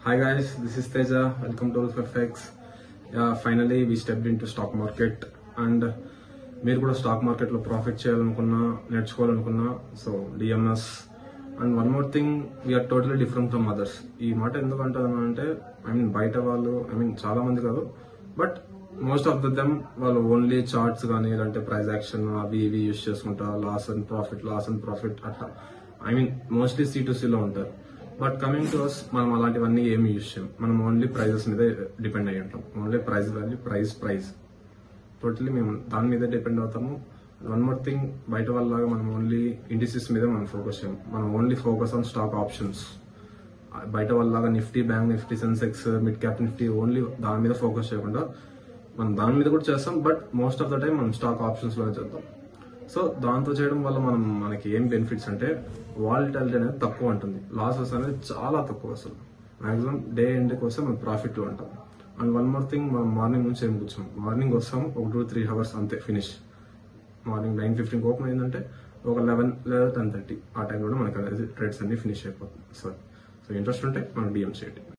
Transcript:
Hi guys, this is Teja. Welcome to FX. Yeah, finally we stepped into stock market and మీరు కూడా stock మార్కెట్లో profit చేయాలనుకున్నా నేర్చుకోవాలనుకున్నా so DMS and one more thing we are totally different from others. ఈ మాట ఎందుకు అంటాను అంటే బయట వాళ్ళు చాలా మంది కాదు, బట్ మోస్ట్ ఆఫ్ దెమ్ వాళ్ళు ఓన్లీ చార్ట్స్ కానీ లేదంటే ప్రైస్ యాక్షన్ అవి ఇవి యూస్ చేసుకుంటా లాస్ అండ్ ప్రాఫిట్ అట్లా మోస్ట్లీ C2Cలో ఉంటారు. బట్ కమింగ్ టు అస్ మనం అలాంటివన్నీ ఏమి యూజ్ చేయం. మనం ఓన్లీ ప్రైజెస్ మీద డిపెండ్ అయ్యి ఉంటాం. Only price value price totally మేము దాని మీద డిపెండ్ అవుతాము. వన్ మోర్ థింగ్, బయట వాళ్ళలాగా మనం ఓన్లీ ఇండిసెస్ మీద మనం ఫోకస్ చేయం. మనం only focus on stock options. బయట వాళ్ళలాగా Nifty, bank Nifty, Sensex, mid cap Nifty only దాని మీద ఫోకస్ చేయకుండా మనం దాని మీద కూడా చేస్తాం, but most of the time మనం స్టాక్ ఆప్షన్స్ లోనే చేద్దాం. సో దాంతో చేయడం వల్ల మనకి ఏం బెనిఫిట్స్ అంటే వాలటిలిటీ అనేది తక్కువ ఉంటుంది, లాసెస్ అనేది చాలా తక్కువ. అసలు మాక్సిమం డే ఎండ్ కోసం మనం ప్రాఫిట్ లో ఉంటాం. అండ్ వన్ మోర్ థింగ్, మనం మార్నింగ్ నుంచి ఏం కూర్చోం. మార్నింగ్ వస్తాం, ఒక 2-3 hours అంతే, ఫినిష్. మార్నింగ్ 9:15 ఓపెన్ అయిందంటే ఒక 11 లేదా 10:30 ఆ టైంలో మనకి ట్రేడ్స్ అన్ని ఫినిష్ అయిపోతుంది. సో ఇంట్రెస్ట్ ఉంటే మనకు డిఎం చేయండి.